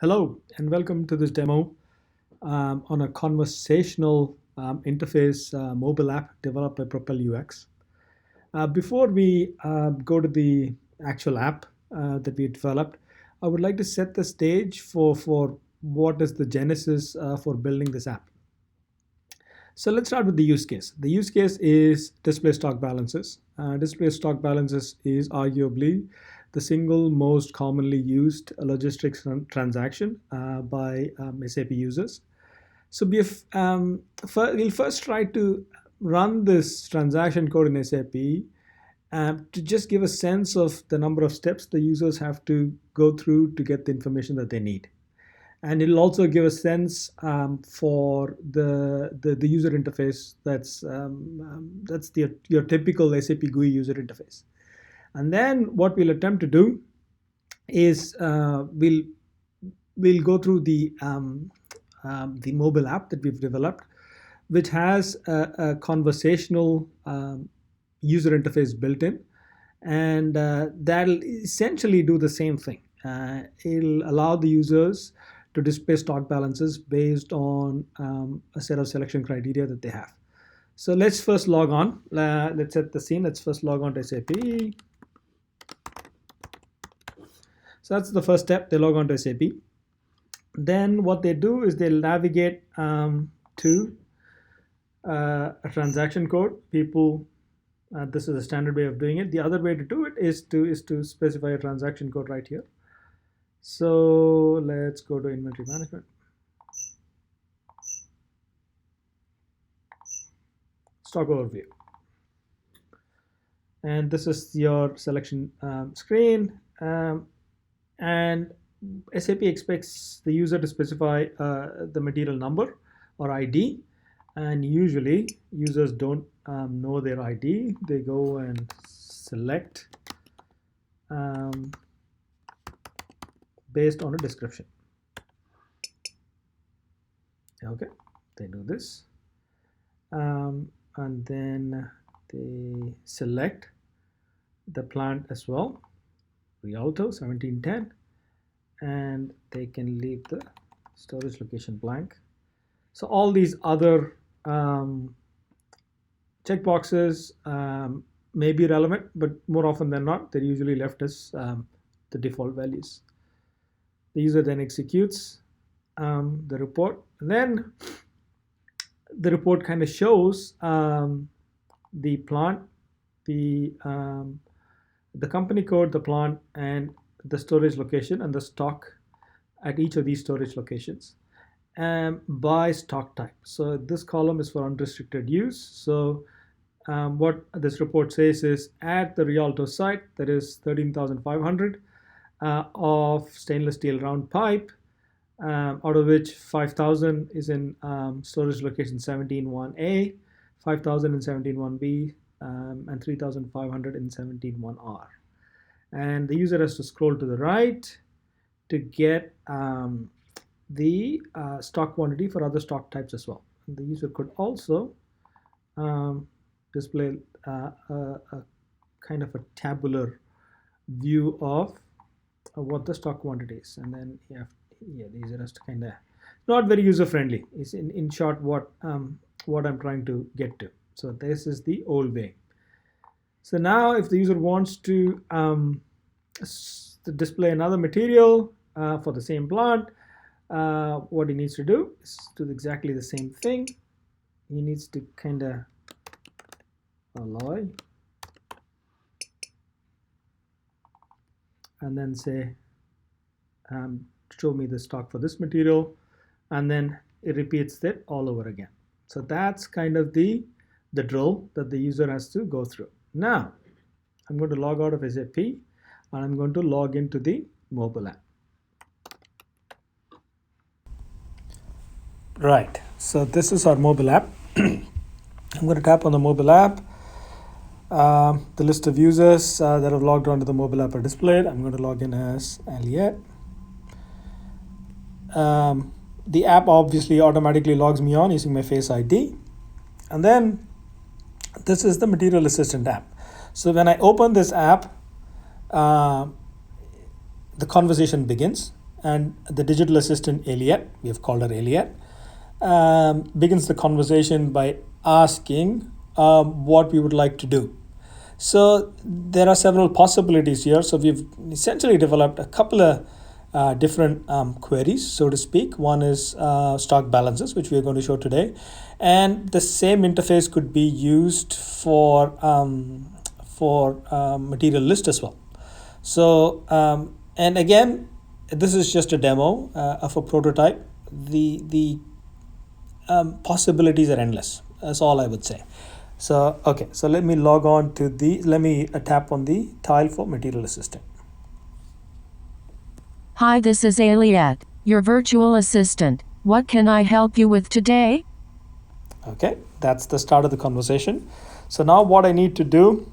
Hello, and welcome to this demo on a conversational interface mobile app developed by Propel UX. Before we go to the actual app that we developed, I would like to set the stage for what is the genesis for building this app. So let's start with the use case. The use case is display stock balances. Display stock balances is arguably the single most commonly used logistics transaction by SAP users. So we'll first try to run this transaction code in SAP to just give a sense of the number of steps the users have to go through to get the information that they need, and it'll also give a sense for the user interface that's your typical SAP GUI user interface. And then what we'll attempt to do is we'll go through the mobile app that we've developed, which has a conversational user interface built in, and that'll essentially do the same thing. It'll allow the users to display stock balances based on a set of selection criteria that they have. So let's first log on. Let's set the scene. Let's first log on to SAP. So that's the first step. They log on to SAP. Then what they do is they'll navigate to a transaction code. This is a standard way of doing it. The other way to do it is to specify a transaction code right here. So let's go to inventory management. Stock overview. And this is your selection screen. And SAP expects the user to specify the material number or ID. And usually users don't know their ID. They go and select based on a description. Okay, they do this. And then they select the plant as well, Rialto 1710, and they can leave the storage location blank. So all these other checkboxes may be relevant, but more often than not, they're usually left as the default values. The user then executes the report, and then the report kind of shows the plant, the company code, the plant, and the storage location and the stock at each of these storage locations by stock type. So this column is for unrestricted use. So what this report says is at the Rialto site, there is 13,500 of stainless steel round pipe, out of which 5,000 is in storage location 17.1a, 5,000 in 17.1b, and 3,500 in 17.1r. And the user has to scroll to the right to get the stock quantity for other stock types as well. And the user could also display a kind of a tabular view of what the stock quantity is, and then the user has to kind of, not very user friendly. Is in short what I'm trying to get to. So this is the old way. So now if the user wants to display another material for the same plant, what he needs to do is do exactly the same thing. He needs to kind of alloy and then say show me the stock for this material, and then it repeats it all over again. So that's kind of the drill that the user has to go through. Now I'm going to log out of SAP and I'm going to log into the mobile app. Right, so this is our mobile app. I'm going to tap on the mobile app. The list of users that have logged onto the mobile app are displayed. I'm going to log in as Aliet. The app obviously automatically logs me on using my Face ID. And then this is the Material Assistant app. So when I open this app, the conversation begins. and the digital assistant Eliot, we have called her Eliot, begins the conversation by asking what we would like to do. So there are several possibilities here. So we've essentially developed a couple of different queries, so to speak. One is stock balances, which we are going to show today, and the same interface could be used for material list as well. So and again, this is just a demo of a prototype. The possibilities are endless. That's all I would say. So okay, so let me log on to let me tap on the tile for material assistant. Hi, this is Aliette, your virtual assistant. What can I help you with today? Okay, that's the start of the conversation. So now what I need to do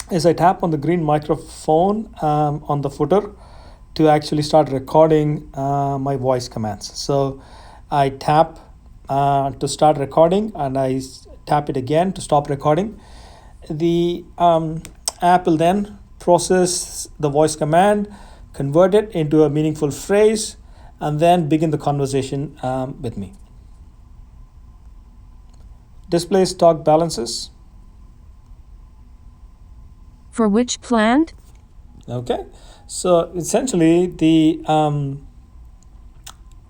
is I tap on the green microphone on the footer to actually start recording my voice commands. So I tap to start recording, and I tap it again to stop recording. The app will then process the voice command, convert it into a meaningful phrase, and then begin the conversation with me. Display stock balances. For which plant? Okay, so essentially the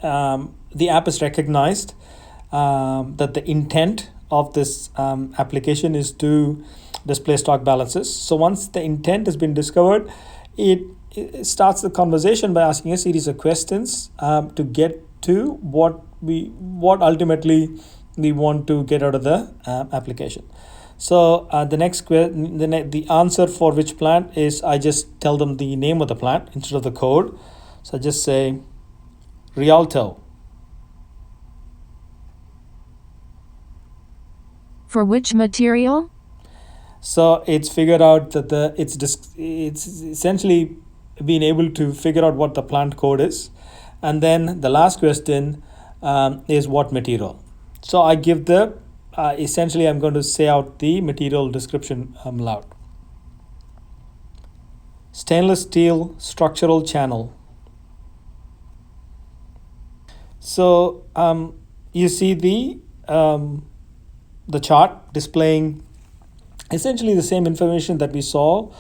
app is recognized that the intent of this application is to display stock balances. So once the intent has been discovered, it starts the conversation by asking a series of questions to get to what ultimately we want to get out of the application. So the next the answer for which plant is, I just tell them the name of the plant instead of the code. So I just say Rialto. For which material? So it's figured out that it's essentially being able to figure out what the plant code is, and then the last question is what material. So I give the essentially I'm going to say out the material description loud. Stainless steel structural channel. So you see the chart displaying essentially the same information that we saw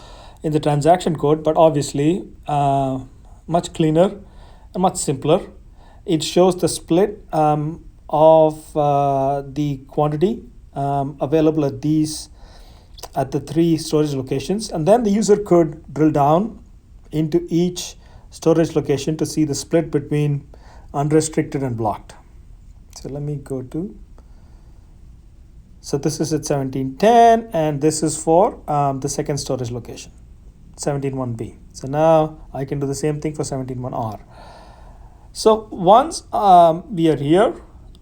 in the transaction code, but obviously much cleaner and much simpler. It shows the split of the quantity available at the 3 storage locations, and then the user could drill down into each storage location to see the split between unrestricted and blocked. So let me go to, so this is at 1710, and this is for the second storage location, 171B. So now I can do the same thing for 171R. So once we are here,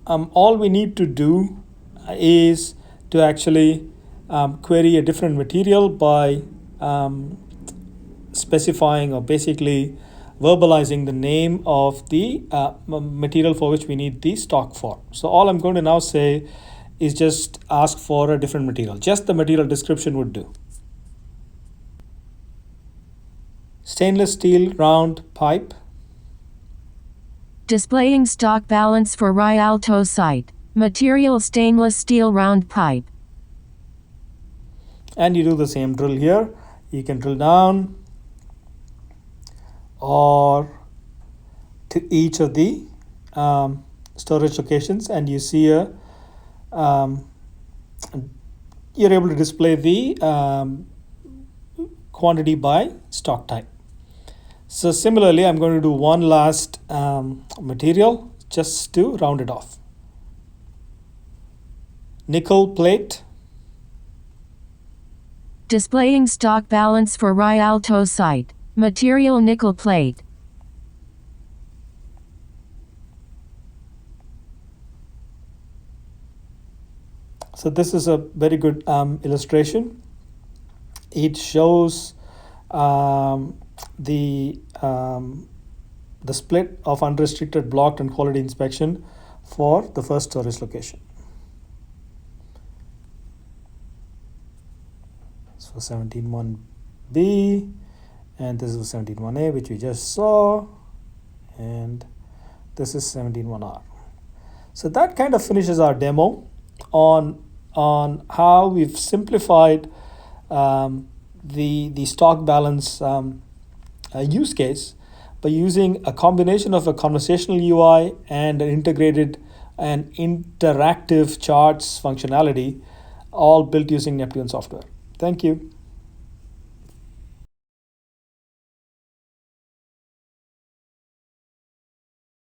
all we need to do is to actually query a different material by specifying or basically verbalizing the name of the material for which we need the stock for. So all I'm going to now say is just ask for a different material. Just the material description would do. Stainless steel round pipe. Displaying stock balance for Rialto site. Material stainless steel round pipe. And you do the same drill here. You can drill down or to each of the storage locations, and you see you're able to display the quantity by stock type. So similarly, I'm going to do one last material just to round it off. Nickel plate. Displaying stock balance for Rialto site. Material nickel plate. So this is a very good illustration. It shows the split of unrestricted, blocked, and quality inspection for the first storage location. So 171B, and this is 171A, which we just saw, and this is 17.1R. So that kind of finishes our demo on how we've simplified the stock balance use case by using a combination of a conversational UI and an integrated and interactive charts functionality, all built using Neptune software. Thank you.